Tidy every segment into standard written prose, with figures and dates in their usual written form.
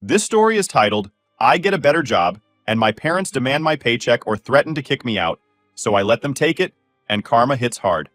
This story is titled, I Get a Better Job, and My Parents Demand My Paycheck or Threaten to Kick Me Out, so I let them take it, and karma hits hard.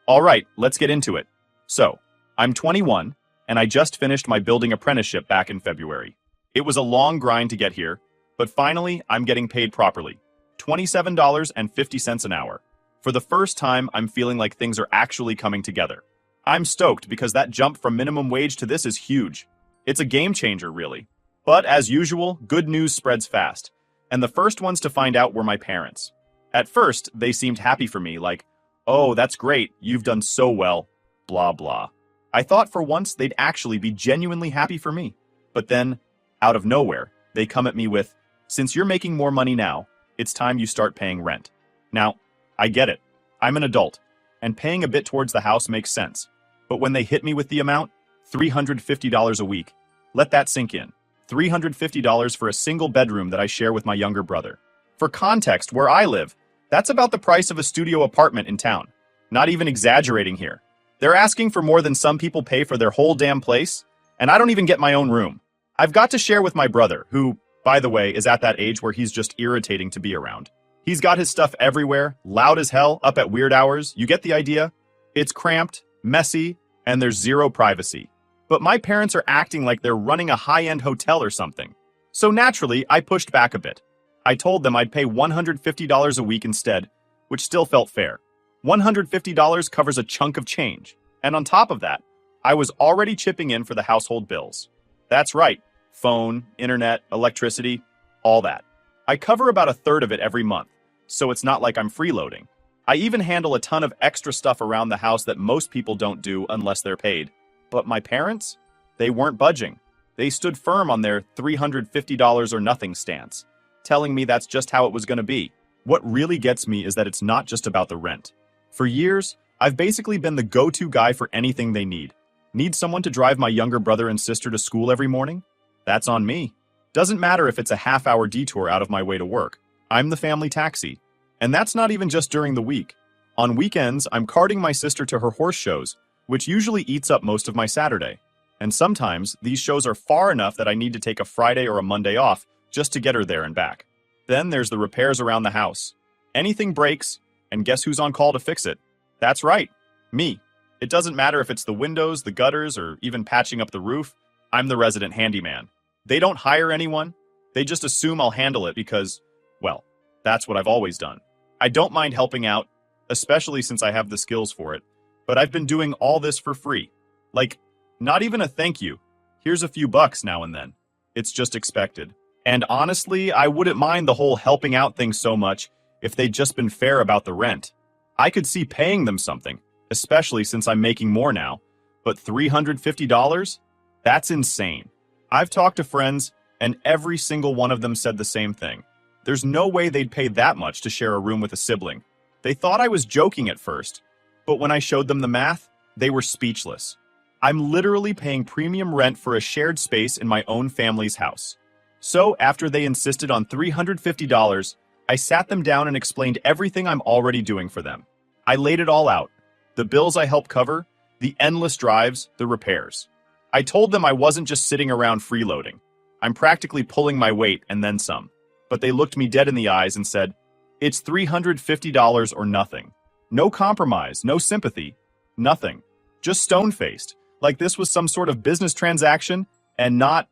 Alright, let's get into it. So, I'm 21, and I just finished my building apprenticeship back in February. It was a long grind to get here, but finally, I'm getting paid properly. $27.50 an hour. For the first time, I'm feeling like things are actually coming together. I'm stoked because that jump from minimum wage to this is huge. It's a game changer, really. But as usual, good news spreads fast. And the first ones to find out were my parents. At first, they seemed happy for me, like, oh, that's great, you've done so well, blah blah. I thought for once they'd actually be genuinely happy for me. But then, out of nowhere, they come at me with, since you're making more money now, it's time you start paying rent. Now, I get it. I'm an adult, and paying a bit towards the house makes sense. But when they hit me with the amount, $350 a week, let that sink in. $350 for a single bedroom that I share with my younger brother. For context, where I live, that's about the price of a studio apartment in town. Not even exaggerating here. They're asking for more than some people pay for their whole damn place, and I don't even get my own room. I've got to share with my brother, who, by the way, is at that age where he's just irritating to be around. He's got his stuff everywhere, loud as hell, up at weird hours. You get the idea? It's cramped, messy, and there's zero privacy. But my parents are acting like they're running a high-end hotel or something. So naturally, I pushed back a bit. I told them I'd pay $150 a week instead, which still felt fair. $150 covers a chunk of change. And on top of that, I was already chipping in for the household bills. That's right, phone, internet, electricity, all that. I cover about a third of it every month, so it's not like I'm freeloading. I even handle a ton of extra stuff around the house that most people don't do unless they're paid. But my parents? They weren't budging. They stood firm on their $350 or nothing stance, telling me that's just how it was going to be. What really gets me is that it's not just about the rent. For years, I've basically been the go-to guy for anything they need. Need someone to drive my younger brother and sister to school every morning? That's on me. Doesn't matter if it's a half-hour detour out of my way to work. I'm the family taxi. And that's not even just during the week. On weekends, I'm carting my sister to her horse shows, which usually eats up most of my Saturday. And sometimes, these shows are far enough that I need to take a Friday or a Monday off just to get her there and back. Then there's the repairs around the house. Anything breaks, and guess who's on call to fix it? That's right, me. It doesn't matter if it's the windows, the gutters, or even patching up the roof. I'm the resident handyman. They don't hire anyone. They just assume I'll handle it because, well, that's what I've always done. I don't mind helping out, especially since I have the skills for it, but I've been doing all this for free. Like, not even a thank you. Here's a few bucks now and then. It's just expected. And honestly, I wouldn't mind the whole helping out thing so much if they'd just been fair about the rent. I could see paying them something, especially since I'm making more now. But $350? That's insane. I've talked to friends, and every single one of them said the same thing. There's no way they'd pay that much to share a room with a sibling. They thought I was joking at first, but when I showed them the math, they were speechless. I'm literally paying premium rent for a shared space in my own family's house. So after they insisted on $350, I sat them down and explained everything I'm already doing for them. I laid it all out. The bills I help cover, the endless drives, the repairs. I told them I wasn't just sitting around freeloading. I'm practically pulling my weight and then some. But they looked me dead in the eyes and said, it's $350 or nothing. No compromise, no sympathy, nothing. Just stone-faced, like this was some sort of business transaction and not,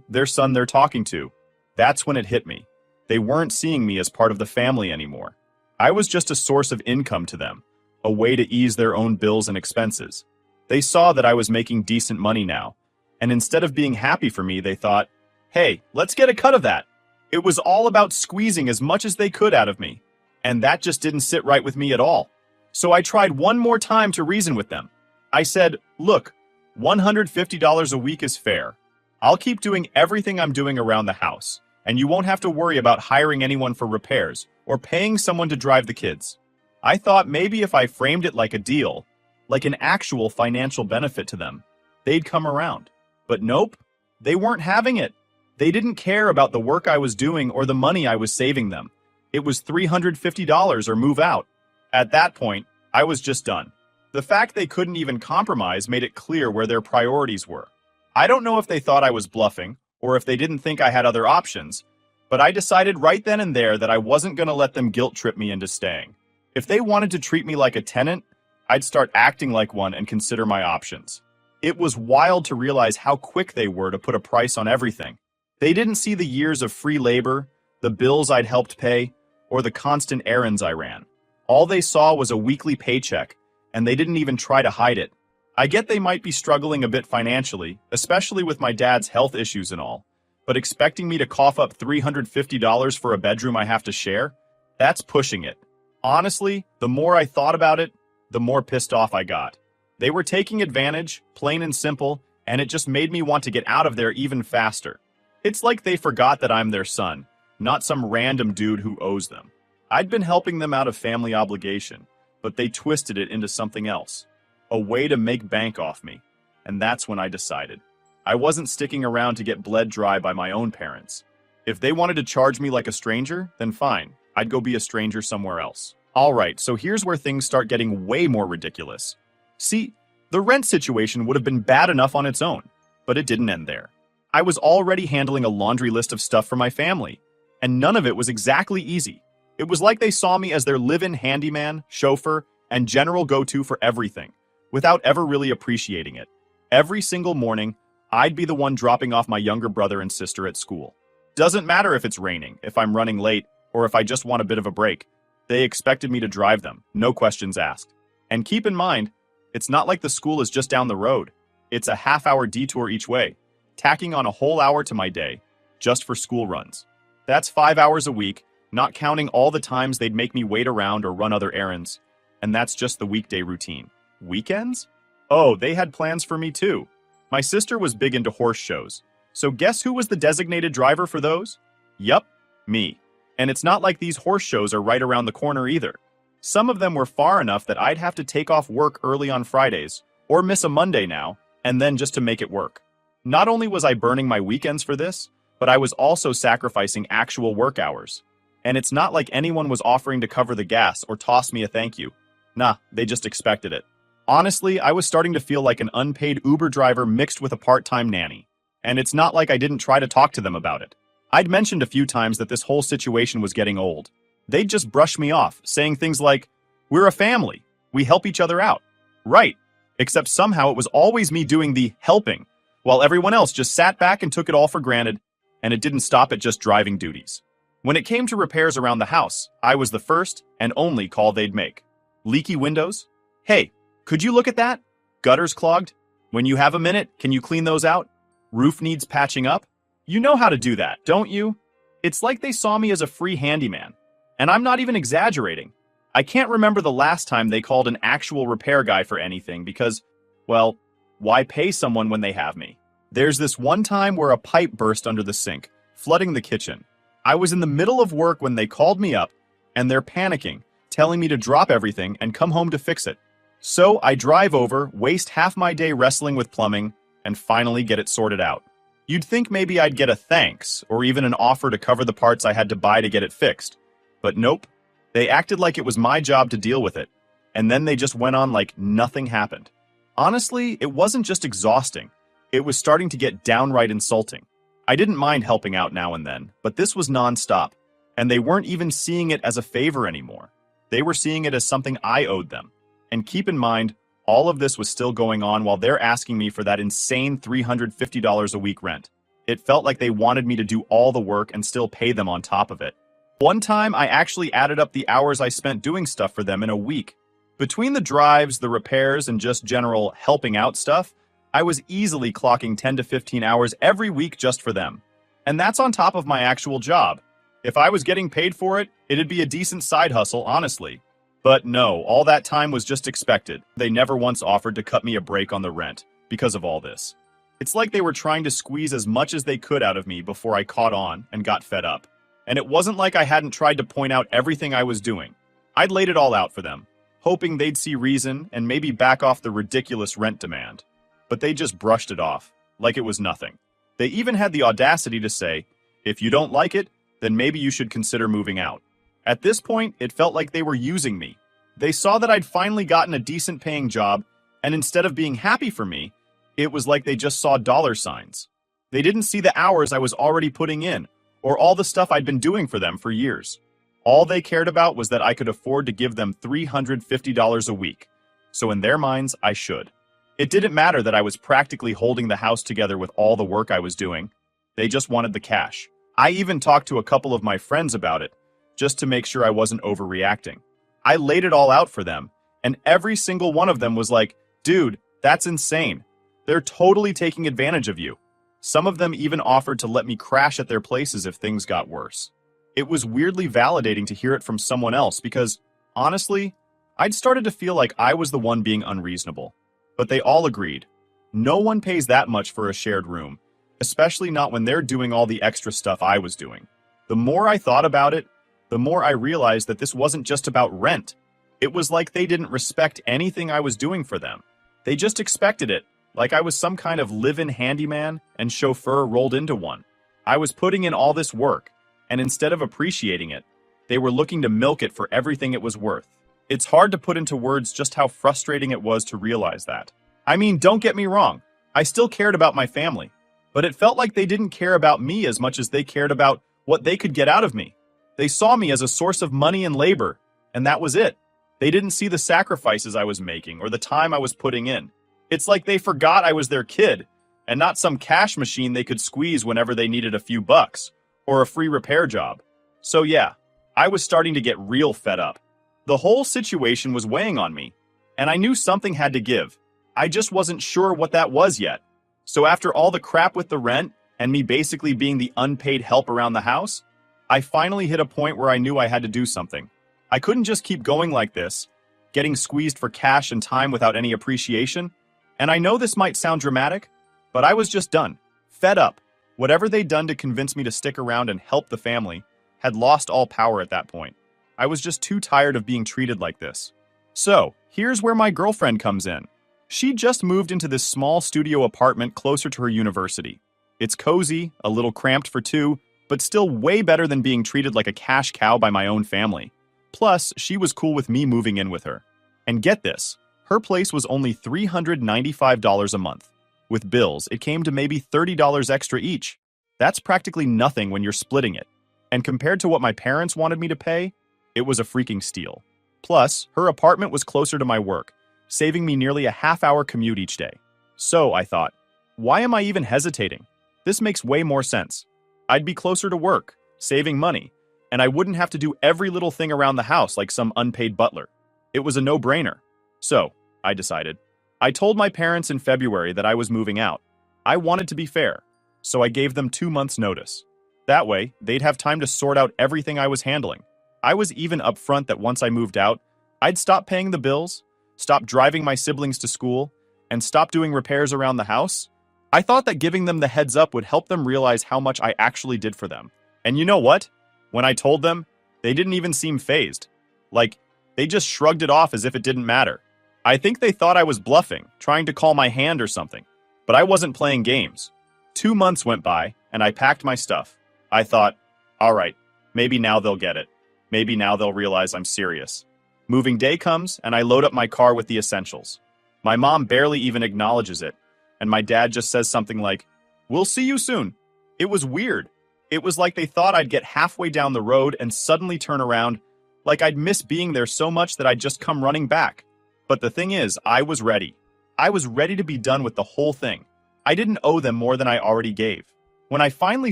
their son they're talking to. That's when it hit me. They weren't seeing me as part of the family anymore. I was just a source of income to them, a way to ease their own bills and expenses. They saw that I was making decent money now, and instead of being happy for me, they thought, hey, let's get a cut of that. It was all about squeezing as much as they could out of me, and that just didn't sit right with me at all. So I tried one more time to reason with them. I said, look, $150 a week is fair. I'll keep doing everything I'm doing around the house, and you won't have to worry about hiring anyone for repairs or paying someone to drive the kids. I thought maybe if I framed it like a deal, like an actual financial benefit to them, they'd come around. But nope, they weren't having it. They didn't care about the work I was doing or the money I was saving them. It was $350 or move out. At that point, I was just done. The fact they couldn't even compromise made it clear where their priorities were. I don't know if they thought I was bluffing or if they didn't think I had other options, but I decided right then and there that I wasn't going to let them guilt trip me into staying. If they wanted to treat me like a tenant, I'd start acting like one and consider my options. It was wild to realize how quick they were to put a price on everything. They didn't see the years of free labor, the bills I'd helped pay, or the constant errands I ran. All they saw was a weekly paycheck, and they didn't even try to hide it. I get they might be struggling a bit financially, especially with my dad's health issues and all, but expecting me to cough up $350 for a bedroom I have to share? That's pushing it. Honestly, the more I thought about it, the more pissed off I got. They were taking advantage, plain and simple, and it just made me want to get out of there even faster. It's like they forgot that I'm their son, not some random dude who owes them. I'd been helping them out of family obligation, but they twisted it into something else. A way to make bank off me. And that's when I decided. I wasn't sticking around to get bled dry by my own parents. If they wanted to charge me like a stranger, then fine. I'd go be a stranger somewhere else. Alright, so here's where things start getting way more ridiculous. See, the rent situation would have been bad enough on its own, but it didn't end there. I was already handling a laundry list of stuff for my family, and none of it was exactly easy. It was like they saw me as their live-in handyman, chauffeur, and general go-to for everything, without ever really appreciating it. Every single morning, I'd be the one dropping off my younger brother and sister at school. Doesn't matter if it's raining, if I'm running late, or if I just want a bit of a break. They expected me to drive them, no questions asked. And keep in mind, it's not like the school is just down the road. It's a half-hour detour each way, tacking on a whole hour to my day, just for school runs. That's 5 hours a week, not counting all the times they'd make me wait around or run other errands. And that's just the weekday routine. Weekends? Oh, they had plans for me too. My sister was big into horse shows. So guess who was the designated driver for those? Yup, me. And it's not like these horse shows are right around the corner either. Some of them were far enough that I'd have to take off work early on Fridays, or miss a Monday now, and then just to make it work. Not only was I burning my weekends for this, but I was also sacrificing actual work hours. And it's not like anyone was offering to cover the gas or toss me a thank you. Nah, they just expected it. Honestly, I was starting to feel like an unpaid Uber driver mixed with a part-time nanny. And it's not like I didn't try to talk to them about it. I'd mentioned a few times that this whole situation was getting old. They'd just brush me off, saying things like, "We're a family. We help each other out." Right. Except somehow it was always me doing the helping, while everyone else just sat back and took it all for granted, and it didn't stop at just driving duties. When it came to repairs around the house, I was the first and only call they'd make. Leaky windows? Hey, could you look at that? Gutters clogged? When you have a minute, can you clean those out? Roof needs patching up? You know how to do that, don't you? It's like they saw me as a free handyman. And I'm not even exaggerating. I can't remember the last time they called an actual repair guy for anything because, well, why pay someone when they have me? There's this one time where a pipe burst under the sink, flooding the kitchen. I was in the middle of work when they called me up, and they're panicking, telling me to drop everything and come home to fix it. So I drive over, waste half my day wrestling with plumbing, and finally get it sorted out. You'd think maybe I'd get a thanks, or even an offer to cover the parts I had to buy to get it fixed. But nope, they acted like it was my job to deal with it, and then they just went on like nothing happened. Honestly, it wasn't just exhausting, it was starting to get downright insulting. I didn't mind helping out now and then, but this was nonstop, and they weren't even seeing it as a favor anymore. They were seeing it as something I owed them. And keep in mind, all of this was still going on while they're asking me for that insane $350 a week rent. It felt like they wanted me to do all the work and still pay them on top of it. One time, I actually added up the hours I spent doing stuff for them in a week. Between the drives, the repairs, and just general helping out stuff, I was easily clocking 10 to 15 hours every week just for them. And that's on top of my actual job. If I was getting paid for it, it'd be a decent side hustle, honestly. But no, all that time was just expected. They never once offered to cut me a break on the rent because of all this. It's like they were trying to squeeze as much as they could out of me before I caught on and got fed up. And it wasn't like I hadn't tried to point out everything I was doing. I'd laid it all out for them, hoping they'd see reason and maybe back off the ridiculous rent demand. But they just brushed it off, like it was nothing. They even had the audacity to say, "If you don't like it, then maybe you should consider moving out." At this point, it felt like they were using me. They saw that I'd finally gotten a decent paying job, and instead of being happy for me, it was like they just saw dollar signs. They didn't see the hours I was already putting in, or all the stuff I'd been doing for them for years. All they cared about was that I could afford to give them $350 a week. So in their minds, I should. It didn't matter that I was practically holding the house together with all the work I was doing. They just wanted the cash. I even talked to a couple of my friends about it, just to make sure I wasn't overreacting. I laid it all out for them, and every single one of them was like, "Dude, that's insane. They're totally taking advantage of you." Some of them even offered to let me crash at their places if things got worse. It was weirdly validating to hear it from someone else because, honestly, I'd started to feel like I was the one being unreasonable. But they all agreed. No one pays that much for a shared room, especially not when they're doing all the extra stuff I was doing. The more I thought about it, the more I realized that this wasn't just about rent. It was like they didn't respect anything I was doing for them. They just expected it, like I was some kind of live-in handyman and chauffeur rolled into one. I was putting in all this work, and instead of appreciating it, they were looking to milk it for everything it was worth. It's hard to put into words just how frustrating it was to realize that. I mean, don't get me wrong, I still cared about my family, but it felt like they didn't care about me as much as they cared about what they could get out of me. They saw me as a source of money and labor, and that was it. They didn't see the sacrifices I was making or the time I was putting in. It's like they forgot I was their kid, and not some cash machine they could squeeze whenever they needed a few bucks, or a free repair job. So yeah, I was starting to get real fed up. The whole situation was weighing on me, and I knew something had to give. I just wasn't sure what that was yet. So after all the crap with the rent, and me basically being the unpaid help around the house, I finally hit a point where I knew I had to do something. I couldn't just keep going like this, getting squeezed for cash and time without any appreciation. And I know this might sound dramatic, but I was just done. Fed up. Whatever they'd done to convince me to stick around and help the family had lost all power at that point. I was just too tired of being treated like this. So, here's where my girlfriend comes in. She just moved into this small studio apartment closer to her university. It's cozy, a little cramped for two, but still way better than being treated like a cash cow by my own family. Plus, she was cool with me moving in with her. And get this, her place was only $395 a month. With bills, it came to maybe $30 extra each. That's practically nothing when you're splitting it. And compared to what my parents wanted me to pay, it was a freaking steal. Plus, her apartment was closer to my work, saving me nearly a half-hour commute each day. So, I thought, why am I even hesitating? This makes way more sense. I'd be closer to work, saving money, and I wouldn't have to do every little thing around the house like some unpaid butler. It was a no-brainer. So, I decided. I told my parents in February that I was moving out. I wanted to be fair, so I gave them 2 months' notice. That way, they'd have time to sort out everything I was handling. I was even upfront that once I moved out, I'd stop paying the bills, stop driving my siblings to school, and stop doing repairs around the house. I thought that giving them the heads up would help them realize how much I actually did for them. And you know what? When I told them, they didn't even seem fazed. Like, they just shrugged it off as if it didn't matter. I think they thought I was bluffing, trying to call my hand or something. But I wasn't playing games. 2 months went by, and I packed my stuff. I thought, all right, maybe now they'll get it. Maybe now they'll realize I'm serious. Moving day comes, and I load up my car with the essentials. My mom barely even acknowledges it, and my dad just says something like, "We'll see you soon." It was weird. It was like they thought I'd get halfway down the road and suddenly turn around, like I'd miss being there so much that I'd just come running back. But the thing is, I was ready. I was ready to be done with the whole thing. I didn't owe them more than I already gave. When I finally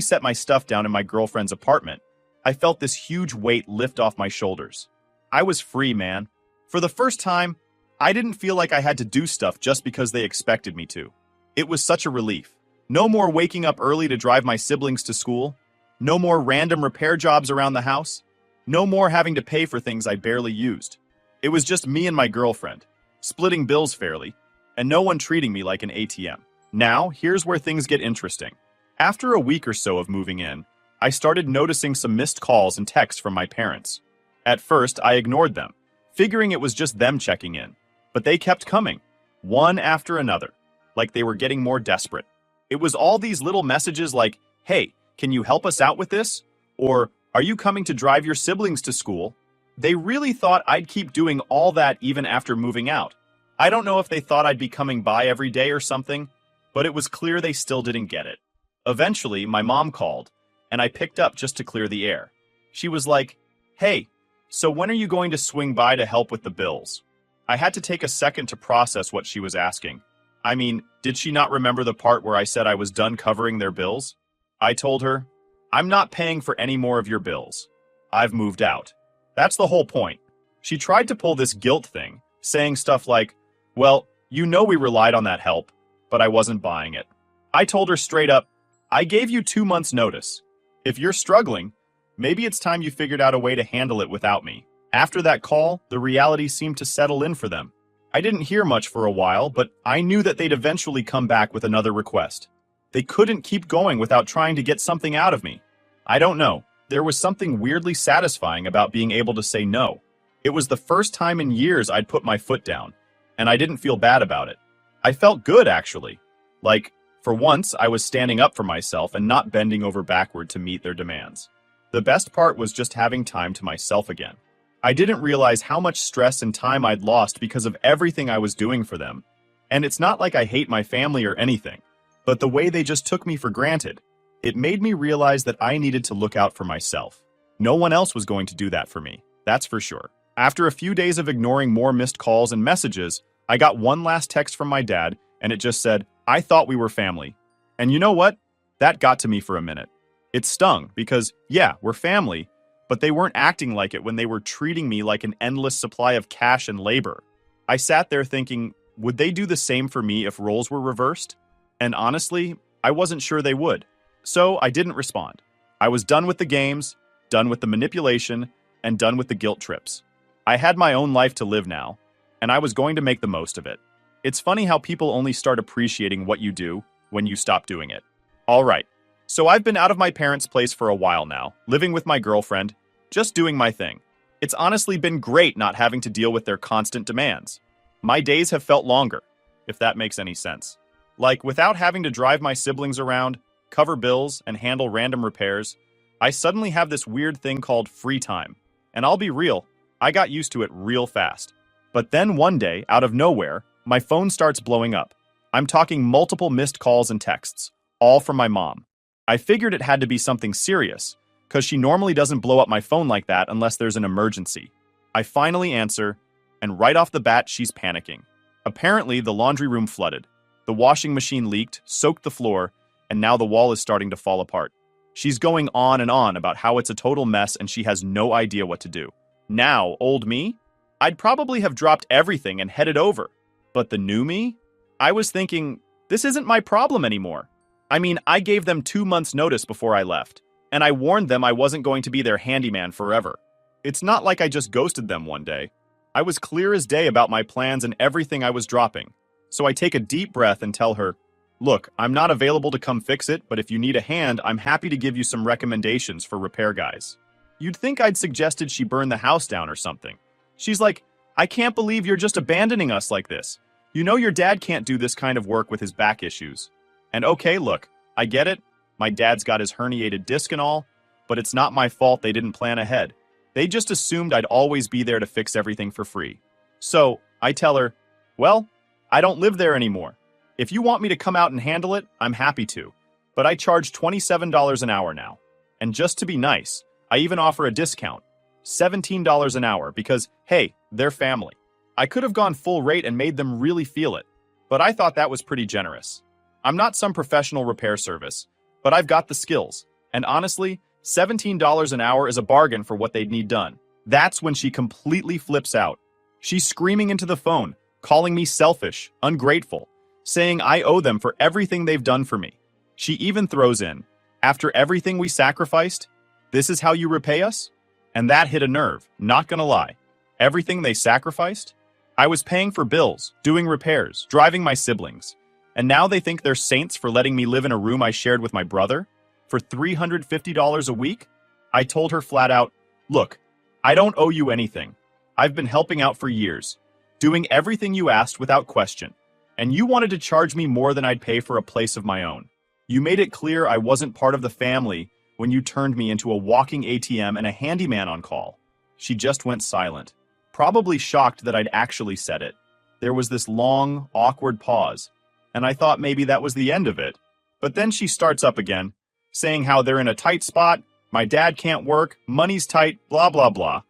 set my stuff down in my girlfriend's apartment, I felt this huge weight lift off my shoulders. I was free, man. For the first time, I didn't feel like I had to do stuff just because they expected me to. It was such a relief. No more waking up early to drive my siblings to school. No more random repair jobs around the house. No more having to pay for things I barely used. It was just me and my girlfriend, splitting bills fairly, and no one treating me like an ATM. Now, here's where things get interesting. After a week or so of moving in, I started noticing some missed calls and texts from my parents. At first, I ignored them, figuring it was just them checking in. But they kept coming, one after another, like they were getting more desperate. It was all these little messages like, "Hey, can you help us out with this?" Or, "Are you coming to drive your siblings to school?" They really thought I'd keep doing all that even after moving out. I don't know if they thought I'd be coming by every day or something, but it was clear they still didn't get it. Eventually, my mom called, and I picked up just to clear the air. She was like, "Hey, so when are you going to swing by to help with the bills?" I had to take a second to process what she was asking. I mean, did she not remember the part where I said I was done covering their bills? I told her, "I'm not paying for any more of your bills. I've moved out." That's the whole point. She tried to pull this guilt thing, saying stuff like, "Well, you know we relied on that help, but I wasn't buying it." I told her straight up, "I gave you 2 months' notice. If you're struggling, maybe it's time you figured out a way to handle it without me." After that call, the reality seemed to settle in for them. I didn't hear much for a while, but I knew that they'd eventually come back with another request. They couldn't keep going without trying to get something out of me. I don't know. There was something weirdly satisfying about being able to say no. It was the first time in years I'd put my foot down, and I didn't feel bad about it. I felt good, actually. Like, for once, I was standing up for myself and not bending over backward to meet their demands. The best part was just having time to myself again. I didn't realize how much stress and time I'd lost because of everything I was doing for them. And it's not like I hate my family or anything, but the way they just took me for granted. It made me realize that I needed to look out for myself. No one else was going to do that for me, that's for sure. After a few days of ignoring more missed calls and messages, I got one last text from my dad, and it just said, "I thought we were family." And you know what? That got to me for a minute. It stung because, yeah, we're family, but they weren't acting like it when they were treating me like an endless supply of cash and labor. I sat there thinking, would they do the same for me if roles were reversed? And honestly, I wasn't sure they would. So I didn't respond. I was done with the games, done with the manipulation, and done with the guilt trips. I had my own life to live now, and I was going to make the most of it. It's funny how people only start appreciating what you do when you stop doing it. All right. So I've been out of my parents' place for a while now, living with my girlfriend, just doing my thing. It's honestly been great not having to deal with their constant demands. My days have felt longer, if that makes any sense. Like, without having to drive my siblings around, cover bills, and handle random repairs, I suddenly have this weird thing called free time. And I'll be real, I got used to it real fast. But then one day, out of nowhere, my phone starts blowing up. I'm talking multiple missed calls and texts, all from my mom. I figured it had to be something serious, because she normally doesn't blow up my phone like that unless there's an emergency. I finally answer, and right off the bat, she's panicking. Apparently, the laundry room flooded. The washing machine leaked, soaked the floor, and now the wall is starting to fall apart. She's going on and on about how it's a total mess and she has no idea what to do. Now, old me? I'd probably have dropped everything and headed over. But the new me? I was thinking, this isn't my problem anymore. I mean, I gave them 2 months' notice before I left, and I warned them I wasn't going to be their handyman forever. It's not like I just ghosted them one day. I was clear as day about my plans and everything I was dropping. So I take a deep breath and tell her, "Look, I'm not available to come fix it, but if you need a hand, I'm happy to give you some recommendations for repair guys." You'd think I'd suggested she burn the house down or something. She's like, "I can't believe you're just abandoning us like this. You know your dad can't do this kind of work with his back issues." And okay, look, I get it. My dad's got his herniated disc and all, but it's not my fault they didn't plan ahead. They just assumed I'd always be there to fix everything for free. So I tell her, "Well, I don't live there anymore. If you want me to come out and handle it, I'm happy to. But I charge $27 an hour now. And just to be nice, I even offer a discount, $17 an hour, because, hey, they're family." I could have gone full rate and made them really feel it, but I thought that was pretty generous. I'm not some professional repair service, but I've got the skills. And honestly, $17 an hour is a bargain for what they'd need done. That's when she completely flips out. She's screaming into the phone, calling me selfish, ungrateful, saying I owe them for everything they've done for me. She even throws in, "After everything we sacrificed, this is how you repay us?" And that hit a nerve, not gonna lie. Everything they sacrificed? I was paying for bills, doing repairs, driving my siblings. And now they think they're saints for letting me live in a room I shared with my brother? For $350 a week? I told her flat out, "Look, I don't owe you anything. I've been helping out for years, doing everything you asked without question. And you wanted to charge me more than I'd pay for a place of my own. You made it clear I wasn't part of the family when you turned me into a walking ATM and a handyman on call." She just went silent, probably shocked that I'd actually said it. There was this long, awkward pause, and I thought maybe that was the end of it. But then she starts up again, saying how they're in a tight spot, my dad can't work, money's tight, blah blah blah.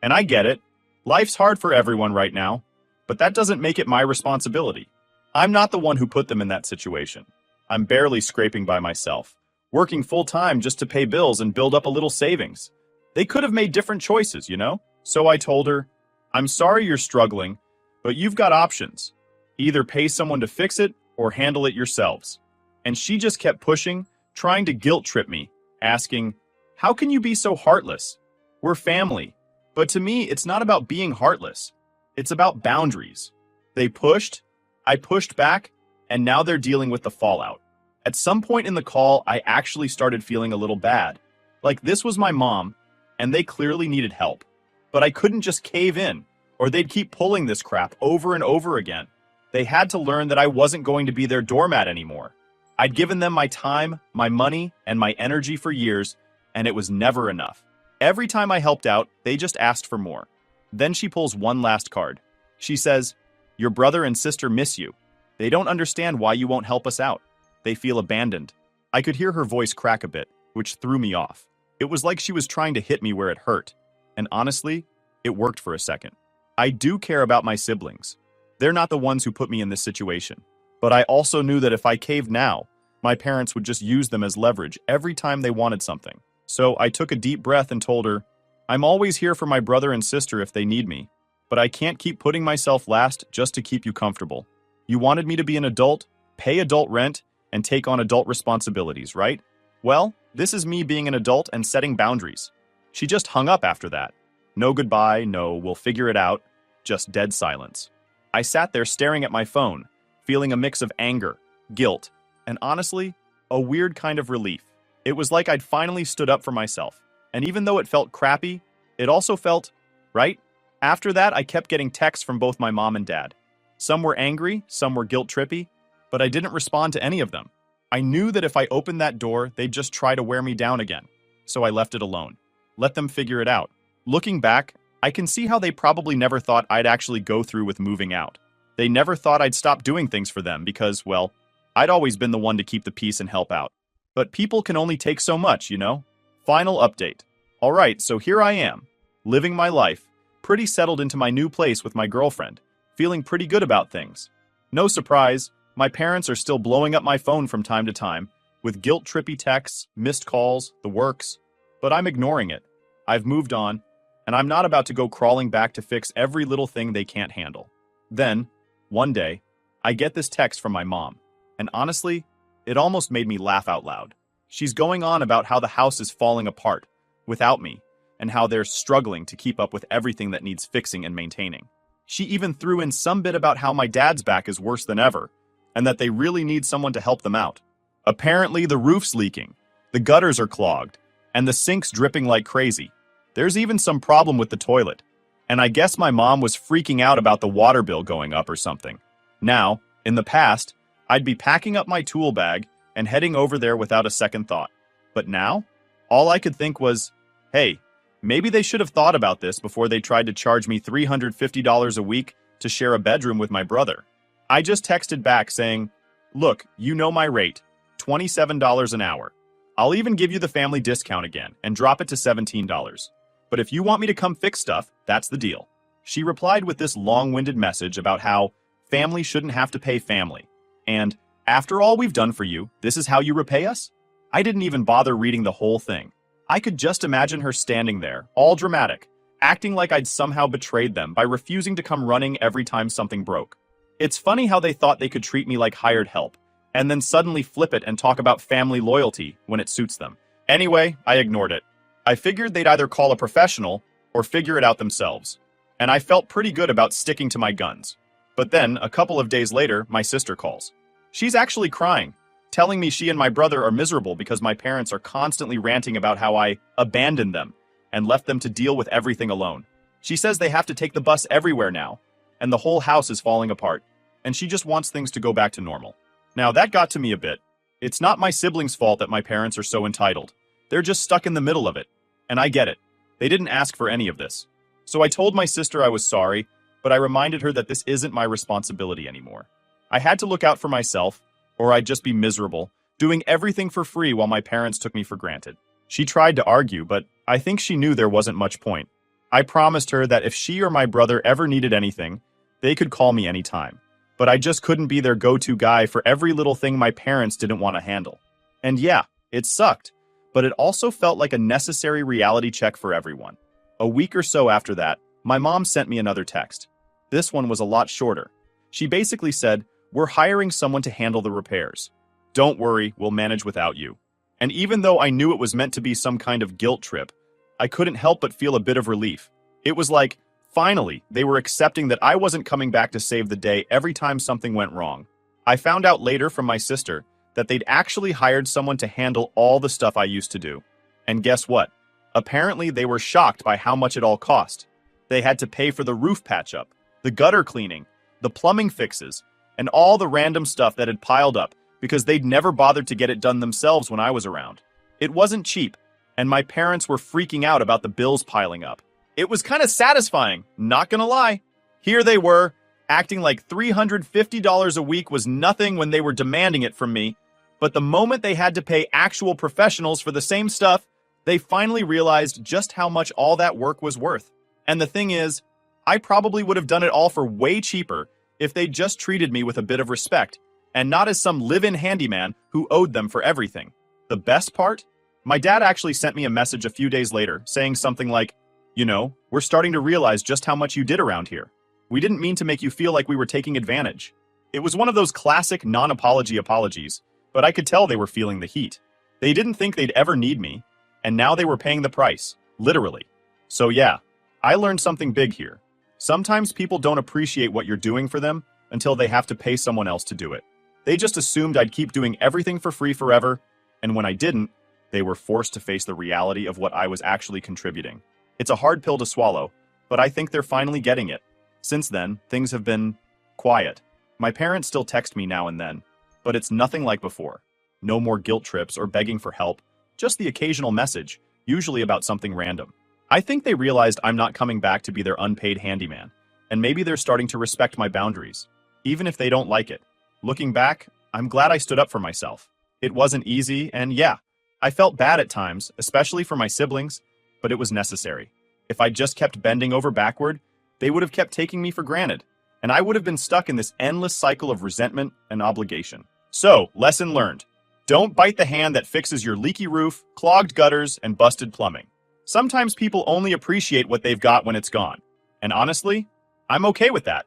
And I get it. Life's hard for everyone right now, but that doesn't make it my responsibility. I'm not the one who put them in that situation. I'm barely scraping by myself, working full-time just to pay bills and build up a little savings. They could have made different choices, you know? So I told her, I'm sorry you're struggling, but you've got options. Either pay someone to fix it or handle it yourselves. And she just kept pushing, trying to guilt trip me, asking, how can you be so heartless? We're family. But to me, it's not about being heartless. It's about boundaries. They pushed, I pushed back, and now they're dealing with the fallout. At some point in the call, I actually started feeling a little bad. Like this was my mom, and they clearly needed help. But I couldn't just cave in, or they'd keep pulling this crap over and over again. They had to learn that I wasn't going to be their doormat anymore. I'd given them my time, my money, and my energy for years, and it was never enough. Every time I helped out, they just asked for more. Then she pulls one last card. She says, your brother and sister miss you. They don't understand why you won't help us out. They feel abandoned. I could hear her voice crack a bit, which threw me off. It was like she was trying to hit me where it hurt. And honestly, it worked for a second. I do care about my siblings. They're not the ones who put me in this situation. But I also knew that if I caved now, my parents would just use them as leverage every time they wanted something. So I took a deep breath and told her, I'm always here for my brother and sister if they need me, but I can't keep putting myself last just to keep you comfortable. You wanted me to be an adult, pay adult rent, and take on adult responsibilities, right? Well, this is me being an adult and setting boundaries. She just hung up after that. No goodbye, no, we'll figure it out. Just dead silence. I sat there staring at my phone, feeling a mix of anger, guilt, and honestly, a weird kind of relief. It was like I'd finally stood up for myself. And even though it felt crappy, it also felt right. After that, I kept getting texts from both my mom and dad. Some were angry, some were guilt-trippy, but I didn't respond to any of them. I knew that if I opened that door, they'd just try to wear me down again. So I left it alone. Let them figure it out. Looking back, I can see how they probably never thought I'd actually go through with moving out. They never thought I'd stop doing things for them because, well, I'd always been the one to keep the peace and help out. But people can only take so much, you know? Final update. All right, so here I am, living my life, pretty settled into my new place with my girlfriend, feeling pretty good about things. No surprise, my parents are still blowing up my phone from time to time, with guilt-trippy texts, missed calls, the works. But I'm ignoring it. I've moved on, and I'm not about to go crawling back to fix every little thing they can't handle. Then, one day, I get this text from my mom, and honestly, it almost made me laugh out loud. She's going on about how the house is falling apart, without me, and how they're struggling to keep up with everything that needs fixing and maintaining. She even threw in some bit about how my dad's back is worse than ever, and that they really need someone to help them out. Apparently, the roof's leaking, the gutters are clogged, and the sink's dripping like crazy. There's even some problem with the toilet, and I guess my mom was freaking out about the water bill going up or something. Now, in the past, I'd be packing up my tool bag and heading over there without a second thought. But now, all I could think was, hey, maybe they should have thought about this before they tried to charge me $350 a week to share a bedroom with my brother. I just texted back saying, look, you know my rate, $27 an hour. I'll even give you the family discount again and drop it to $17. But if you want me to come fix stuff, that's the deal. She replied with this long-winded message about how family shouldn't have to pay family. And, after all we've done for you, this is how you repay us? I didn't even bother reading the whole thing. I could just imagine her standing there, all dramatic, acting like I'd somehow betrayed them by refusing to come running every time something broke. It's funny how they thought they could treat me like hired help, and then suddenly flip it and talk about family loyalty when it suits them. Anyway, I ignored it. I figured they'd either call a professional or figure it out themselves. And I felt pretty good about sticking to my guns. But then, a couple of days later, my sister calls. She's actually crying, telling me she and my brother are miserable because my parents are constantly ranting about how I abandoned them and left them to deal with everything alone. She says they have to take the bus everywhere now, and the whole house is falling apart, and she just wants things to go back to normal. Now that got to me a bit. It's not my siblings' fault that my parents are so entitled. They're just stuck in the middle of it, and I get it. They didn't ask for any of this. So I told my sister I was sorry, but I reminded her that this isn't my responsibility anymore. I had to look out for myself, or I'd just be miserable, doing everything for free while my parents took me for granted. She tried to argue, but I think she knew there wasn't much point. I promised her that if she or my brother ever needed anything, they could call me anytime. But I just couldn't be their go-to guy for every little thing my parents didn't want to handle. And yeah, it sucked, but it also felt like a necessary reality check for everyone. A week or so after that, my mom sent me another text. This one was a lot shorter. She basically said, "We're hiring someone to handle the repairs. Don't worry, we'll manage without you." And even though I knew it was meant to be some kind of guilt trip, I couldn't help but feel a bit of relief. It was like, finally, they were accepting that I wasn't coming back to save the day every time something went wrong. I found out later from my sister that they'd actually hired someone to handle all the stuff I used to do. And guess what? Apparently they were shocked by how much it all cost. They had to pay for the roof patch-up, the gutter cleaning, the plumbing fixes, and all the random stuff that had piled up because they'd never bothered to get it done themselves when I was around. It wasn't cheap, and my parents were freaking out about the bills piling up. It was kind of satisfying, not gonna lie. Here they were, acting like $350 a week was nothing when they were demanding it from me, but the moment they had to pay actual professionals for the same stuff, they finally realized just how much all that work was worth. And the thing is, I probably would have done it all for way cheaper if they just treated me with a bit of respect, and not as some live-in handyman who owed them for everything. The best part? My dad actually sent me a message a few days later saying something like, "You know, we're starting to realize just how much you did around here. We didn't mean to make you feel like we were taking advantage." It was one of those classic non-apology apologies, but I could tell they were feeling the heat. They didn't think they'd ever need me, and now they were paying the price, literally. So yeah, I learned something big here. Sometimes people don't appreciate what you're doing for them until they have to pay someone else to do it. They just assumed I'd keep doing everything for free forever, and when I didn't, they were forced to face the reality of what I was actually contributing. It's a hard pill to swallow, but I think they're finally getting it. Since then, things have been quiet. My parents still text me now and then, but it's nothing like before. No more guilt trips or begging for help, just the occasional message, usually about something random. I think they realized I'm not coming back to be their unpaid handyman, and maybe they're starting to respect my boundaries, even if they don't like it. Looking back, I'm glad I stood up for myself. It wasn't easy, and yeah, I felt bad at times, especially for my siblings, but it was necessary. If I just kept bending over backward, they would have kept taking me for granted, and I would have been stuck in this endless cycle of resentment and obligation. So, lesson learned. Don't bite the hand that fixes your leaky roof, clogged gutters, and busted plumbing. Sometimes people only appreciate what they've got when it's gone. And honestly, I'm okay with that.